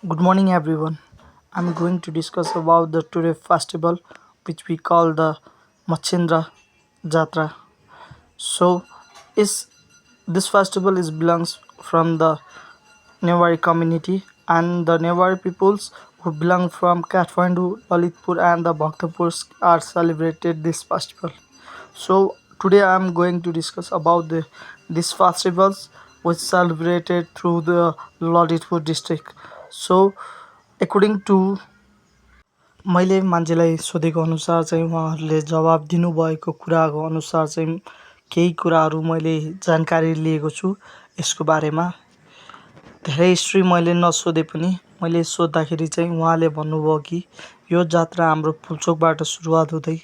Good morning, everyone. I'm going to discuss about the today festival, which we call the Machindra Jatra. So, is this festival is belongs from the Newari community, and the Newari peoples who belong from Kathmandu, Lalitpur, and the Bhaktapur are celebrated this festival. So today I am going to discuss about these festivals which celebrated through the Lalitpur district. So according to मैले मान्छेलाई सोधेको अनुसार चाहिँ उहाँहरूले जवाब दिनुभएको कुराको अनुसार चाहिँ केही कुराहरू मैले जानकारी लिएको छु यसको बारेमा। धेरै हिस्ट्री मैले नसोधे पनि मैले सोद्धाखेरि चाहिँ उहाँले भन्नुभयो कि यो जात्रा हाम्रो पुल्चोकबाट सुरुवात हुँदै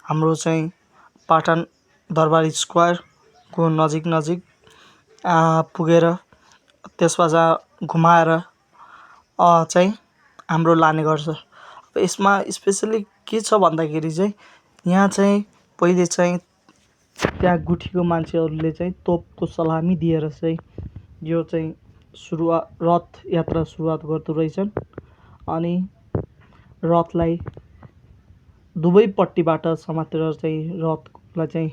हाम्रो चाहिँ पाटन दरबार स्क्वायरको नजिक पुगेर त्यसबाट घुमाएर चाहिँ हाम्रो लाने गर्छ। अब यसमा स्पेसली के छ भन्दाखेरि चाहिँ यहाँ चाहिँ पहिले चाहिँ त्यहाँ गुठीको मान्छेहरूले चाहिँ तोपको सलामी दिएर चाहिँ यो चाहिँ रथ यात्रा सुरुवात गर्दो रहेछन्। अनि रथलाई दुवैपट्टिबाट समातेर चाहिँ रथलाई चाहिँ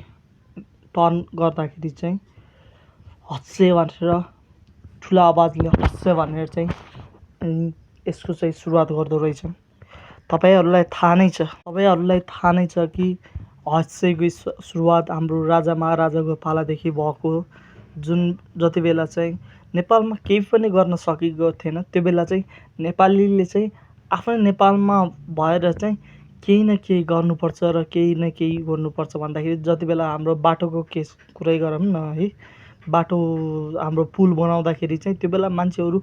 टर्न गर्दाखेरि चाहिँ हस्से भनेर ठुला आवाजले हस्से भनेर चाहिँ यसको चाहिँ सुरुवात गर्दो रहेछन्। तपाईँहरूलाई थाहा नै छ कि हस्सेको सुरुवात हाम्रो राजा महाराजाको पालादेखि भएको हो। जुन जति बेला चाहिँ नेपालमा केही पनि गर्न सकेको थिएन त्यो बेला चाहिँ नेपालीले चाहिँ आफ्नै नेपालमा भएर चाहिँ केही न केही गर्नुपर्छ र केही न केही गर्नुपर्छ भन्दाखेरि जति बेला हाम्रो बाटोको केस कुरै गरौँ न है, बाटो हाम्रो पुल बनाउँदाखेरि चाहिँ त्यो बेला मान्छेहरू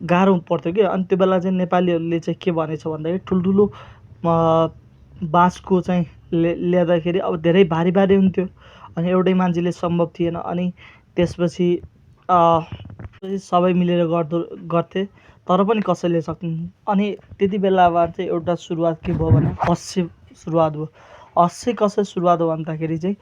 गाह्रो पर्थ्यो कि। अनि त्यो बेला चाहिँ नेपालीहरूले चाहिँ के भनेछ भन्दाखेरि ठुल्ठुलो बाँसको चाहिँ ल्याउँदाखेरि अब धेरै भारी भारी हुन्थ्यो अनि एउटै मान्छेले सम्भव थिएन। अनि त्यसपछि सबै मिलेर गर्थे तर पनि कसैले सक्दैन। अनि त्यति बेलामा चाहिँ एउटा सुरुवात के भयो भने हस्से सुरुवात भयो। हस्से कसरी सुरुवात हो भन्दाखेरि चाहिँ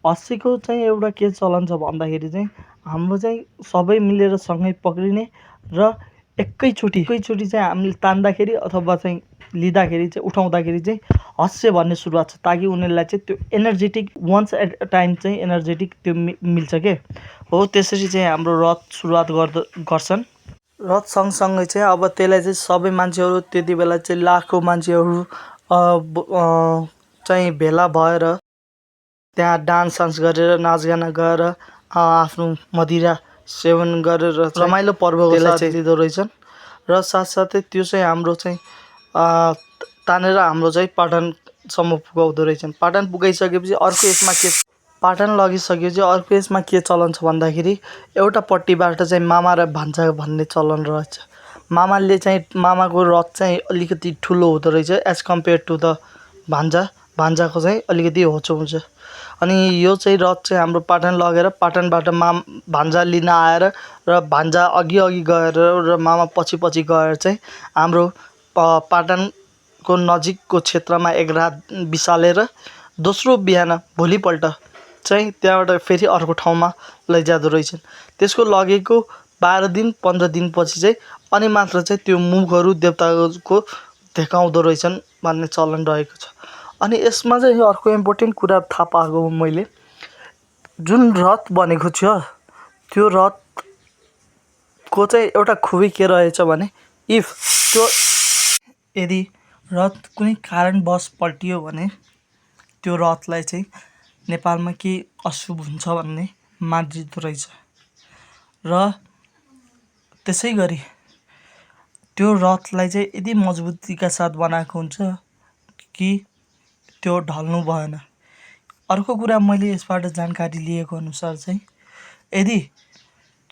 हस्सेको चाहिँ एउटा के चलन छ भन्दाखेरि चाहिँ हाम्रो चाहिँ सबै मिलेर सँगै पक्रिने र एकैचोटि चाहिँ हामीले तान्दाखेरि अथवा चाहिँ लिँदाखेरि चाहिँ उठाउँदाखेरि चाहिँ हस्से भन्ने सुरुवात छ, ताकि उनीहरूलाई चाहिँ त्यो energetic once at a time चाहिँ एनर्जेटिक त्यो मिल्छ के हो। त्यसरी चाहिँ हाम्रो रथ सुरुवात गर्छन्। रथ सँगसँगै चाहिँ अब त्यसलाई चाहिँ सबै मान्छेहरू त्यति बेला चाहिँ लाखौँ मान्छेहरू चाहिँ भेला भएर त्यहाँ डान्स गरेर नाचगाना गरेर आफ्नो मदिरा सेवन गरेर रमाइलो पर्वको साथ लिँदो रहेछन्। र साथसाथै त्यो चाहिँ हाम्रो चाहिँ तानेर हाम्रो चाहिँ पाटनसम्म पुगाउँदो रहेछन्। पाटन पुगाइसकेपछि अर्को यसमा के पाटन लगिसकेपछि अर्को यसमा के चलन छ भन्दाखेरि एउटा पट्टिबाट चाहिँ मामा र भान्जा भन्ने चलन रहेछ। मामाको रथ चाहिँ अलिकति ठुलो हुँदो रहेछ एज कम्पेयर टु द भान्जाको चाहिँ अलिकति होचो हुन्छ। अनि यो चाहिँ रथ चाहिँ हाम्रो पाटन लगेर पाटनबाट भान्जा लिन आएर र भान्जा अघि गएर र मामा पछि गएर चाहिँ हाम्रो पाटनको नजिकको क्षेत्रमा एक रात बिसालेर दोस्रो बिहान भोलिपल्ट चाहिँ त्यहाँबाट फेरि अर्को ठाउँमा लैजाँदो रहेछन्। त्यसको लगेको 12 दिन 15 दिनपछि चाहिँ अनि मात्र चाहिँ त्यो मुखहरू देवताको देखाउँदो रहेछन् भन्ने चलन रहेको छ। अनि यसमा चाहिँ अर्को इम्पोर्टेन्ट कुरा थाहा पाएको मैले, जुन रथ बनेको छ त्यो रथको चाहिँ एउटा खुबी के रहेछ भने इफ त्यो यदि रथ कुनै कारणवश पल्टियो भने त्यो रथलाई चाहिँ नेपालमा केही अशुभ हुन्छ भन्ने मानिँदो रहेछ। र त्यसै गरी त्यो रथलाई चाहिँ यति मजबुतीका साथ बनाएको हुन्छ कि त्यो ढल्नु भएन। अर्को कुरा मैले यसबाट जानकारी लिएको अनुसार चाहिँ यदि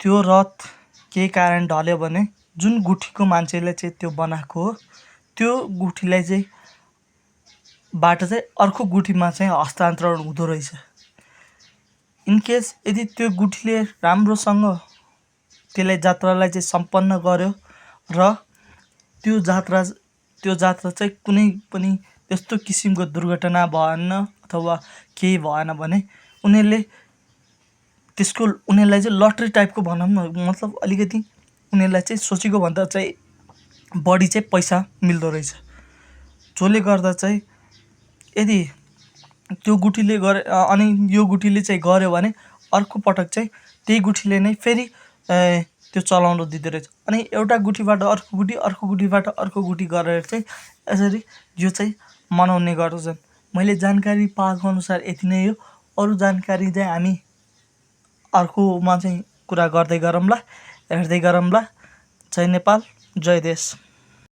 त्यो रथ केही कारण ढल्यो भने जुन गुठीको मान्छेले चाहिँ त्यो बनाएको हो त्यो गुठीलाई चाहिँ बाट चाहिँ अर्को गुठीमा चाहिँ हस्तान्तरण हुँदो रहेछ। इनकेस यदि त्यो गुठीले राम्रोसँग त्यसलाई जात्रालाई चाहिँ सम्पन्न गर्यो र त्यो जात्रा चाहिँ कुनै पनि त्यस्तो किसिमको दुर्घटना भएन अथवा केही भएन भने उनीहरूलाई चाहिँ लटरी टाइपको भनौँ न, मतलब अलिकति उनीहरूलाई चाहिँ सोचेको भन्दा चाहिँ बढी चाहिँ पैसा मिल्दो रहेछ। जसले गर्दा चाहिँ यदि त्यो गुठीले गरे अनि यो गुठीले चाहिँ गर्यो भने अर्को पटक चाहिँ त्यही गुठीले नै फेरि त्यो चलाउनु दिँदो रहेछ। अनि एउटा गुठीबाट अर्को गुठी, अर्को गुठीबाट अर्को गुठी गरेर चाहिँ यसरी यो चाहिँ मनाउने गर्दछन्। मैले जानकारी पाएको अनुसार यति नै हो। अरू जानकारी चाहिँ हामी अर्कोमा चाहिँ कुरा गर्दै गरौँला, हेर्दै गरौँला। जय नेपाल, जय देश।